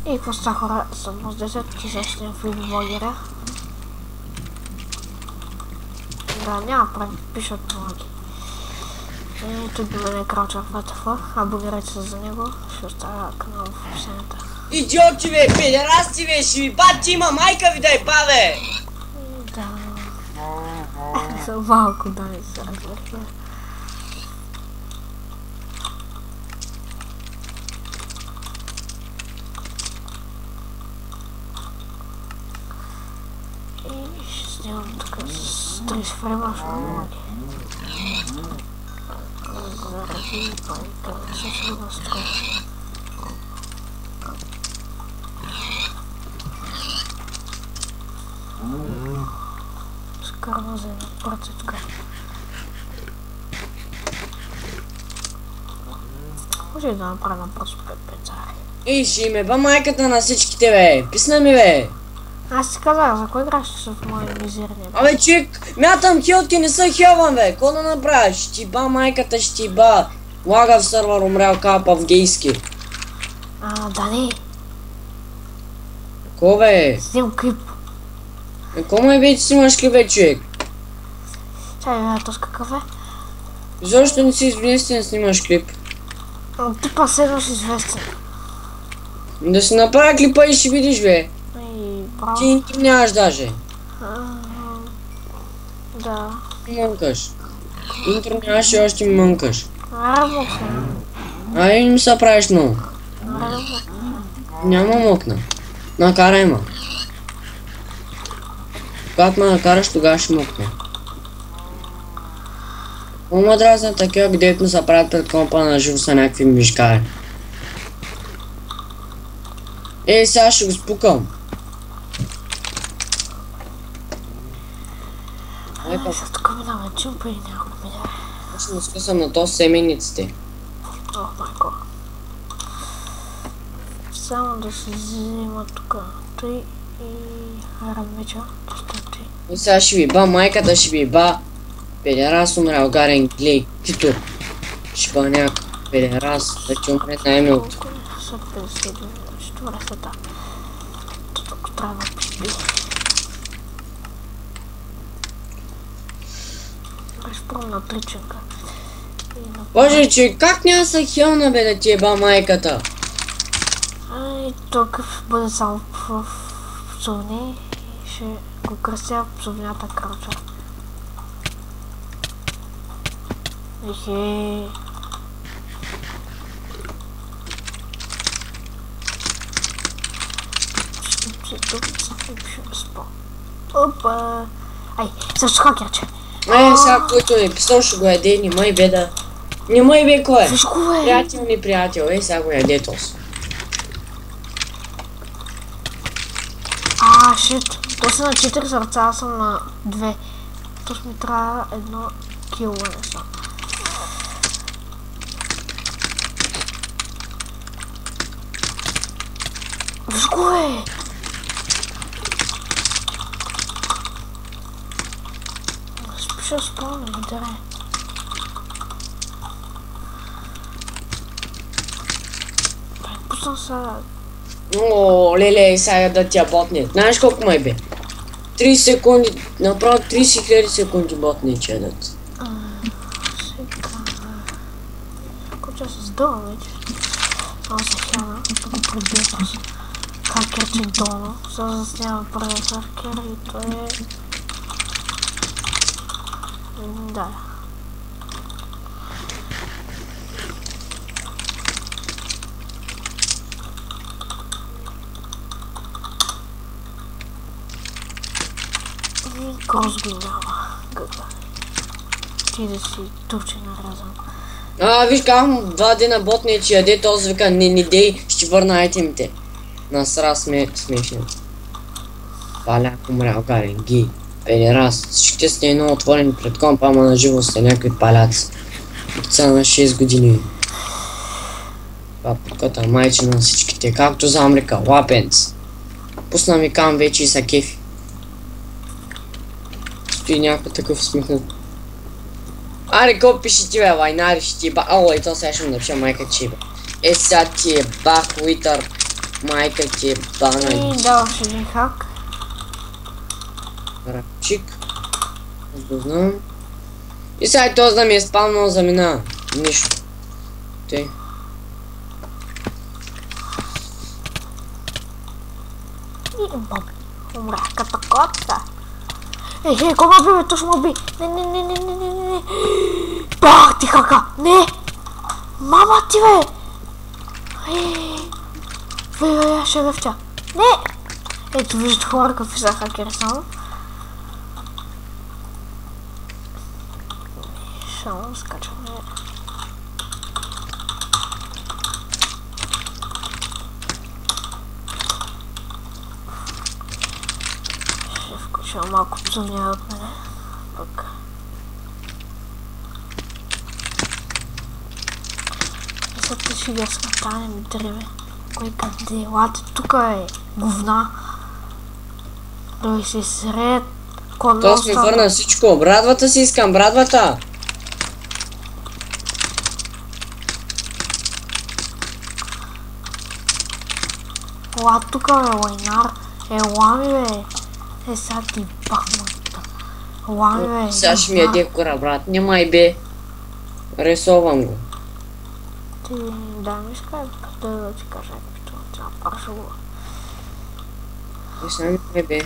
И просто хора, само с 10 кишещи в блогера. Да, няма прави, пишат блоги. Тук ме крача в АТФ, абонирайте се за него, ще оставя канал в описанието. Идиоти бе, педерасти бе, ще ви бати има майка ви да е баве! Да. Малко да не се разбрахме. И ще снимам тук с 30 фрейма, ще помоги. Заради пайка, ще се настроя. Скарно за една процетка. Може да направим просто 5 пецари. Ще им еба майката на всичките бе, писна ми бе! Аз ти казах, за кой играш в моя мизерния? Абе човек, мятам хилки, не са хелван бе, ко да направиш? Ще ти ба майката, ще ти ба. Лага в сървър, умрял капа в гейски. Да не. Ко бе? Снимам клип. Ко ме бе, ти снимаш клип бе, човек? Чай, то с какъв е? Защо не си известен да снимаш клип? Ти па седваш известен. Да си направя клипа и ще видиш бе. Право. Ти интим нямаш даже. Да. Мънкаш. Интро нямаш и още ми мънкаш. Мокна. Ай, не ми се правиш много. Няма мокна. Накарай ма. Когато ме накараш, тогава ще мокне. Ма дразна такива, където се правят пред компа на живо са някакви мишкари. Сега ще го спукам. Сега тук минаме чумпа и няма да мине. Аз ще скъсам на то семениците. О, майко. Само да се взима тук. Той и рамеча. Достатъчно. И сега ще ви ба майката, ще ви ба педерас умрял гарен глей, титор. Ще ба някакъв педерас, да ти умре най-милото. Са 50 дни, ще върне след това. Тук трябва да пишби. Беше пробна триченка. Боже, че как няма са хелна бе да ти е ба майката? Ай, тук бъде само в псовни и ще го кръстя псовнята крача. Ихе. Опа! Ай, също хакерче. Сега който е писал ще го яде, не май бе да... Не май бе кой е? Всичко бе! Приятел ми приятел, сега го яде тос. Шит. То са на 4 сърца, аз съм на 2. Тож ми трябва едно кило нещо. Виж го е! Спиша спълно, ми даре. Пуснам се... О, леле, сега да тя ботне. Знаеш колко май бе? 30 секунди, направо 30 000 секунди ботне че дадат. Сега... Колко час се сдъла вече? Много се хяна, да го пребия с хакерче долу. Сега заснява първия хакер и той е... Да. Гроз го няма. Гъда. Ти да си турче нарязан. Виж казвам 2 дена ботне, че яде този вика, не дей, ще върна айтемите. Насра смешен. Паляк умрял гарен, ги, педерас. Всичките сте едно отворени пред компа, ама на живо сте някакви паляци. Деца на 6 години. Папката майчина на всичките, както за Америка, лапенц. Пусна ми кам вече и са кефи. Стои някакъв такъв усмихнат. Аре, какво пише ти бе, вайнари ще ти ба... Ало, и то сега ще му напиша майка че бе. Сега ти е бах, уитър. Майка ти е бана. И даваш един хак. Рапчик. Аз го знам. И сега този да ми е спалнал за мина. Нищо. Тъй. И боб. Умрах като котка. Ей, кой ме би, точно ме би. Не. Бах ти хака. Не. Мама ти бе. Бе, шерифча. Не. Ето виждат хора какви са хакери само. Само скачаме. Ще включа малко зумния от мене. Пък. Мисля, ще ги разкатанем дреме. Кой къде? Лате тук е говна. Той си сред. Той ми върна всичко. Брадвата си искам, брадвата. Ела тук бе, лайнар. Ела ми бе. Сега ти бахмата. Ела ми бе. Сега ще ми яде кора, брат. Нямай бе. Рисувам го. Ти да ми скай да ти кажа нещо. Тя паршува. И сами ме бе.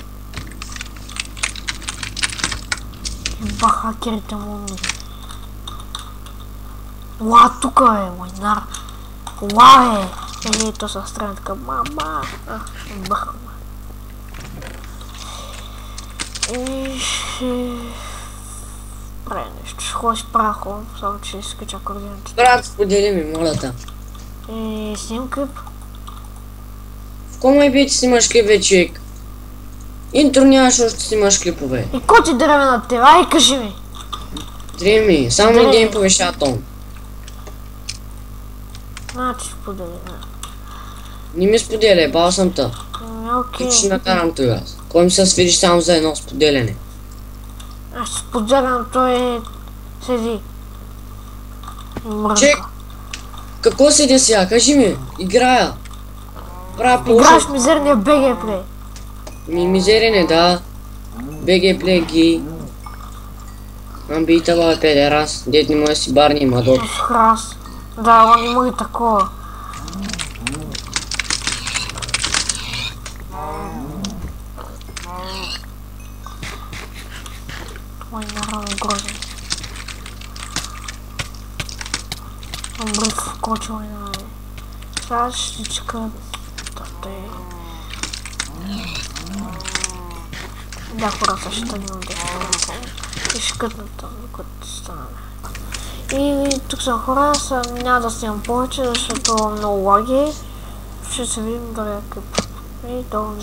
Еба хакерите му ми. Ела тук бе, лайнар. Ела бе. Ето са страни така, мама. Ще бахам. И ще... прави нещо. Ще ходиш прахо, само че ще скача координатите. Брат, сподели ми, моля те. И сним клип. В кой бе, че снимаш клип, бе, човек? Интро нямаш още снимаш клипове. И ко ти дреме на тебе? Ай, кажи ми! Дреми, само един повишател. Значи сподели, Не ми споделяй, бал съм та. Окей. Ще накарам тогава. Кой ми се свидиш само за едно споделяне? Аз споделям, той седи. И мрънка. Чек! Какво седя сега? Кажи ми! Играя! Правя Играш мизерния БГ плей. Мизерен е, да. БГ плей ги. Амбита бе, педерас. Дед не може си барни мадот. С храс. Да, он не може такова. Ой, народ грозен. Он брит вкочил и на... Сега ще чека... Да, хората ще тъгнем 10%. И ще кътнат там, докато станаме. И тук са хора, няма да снимам повече, защото много лаги. Ще се видим до някакъв. И до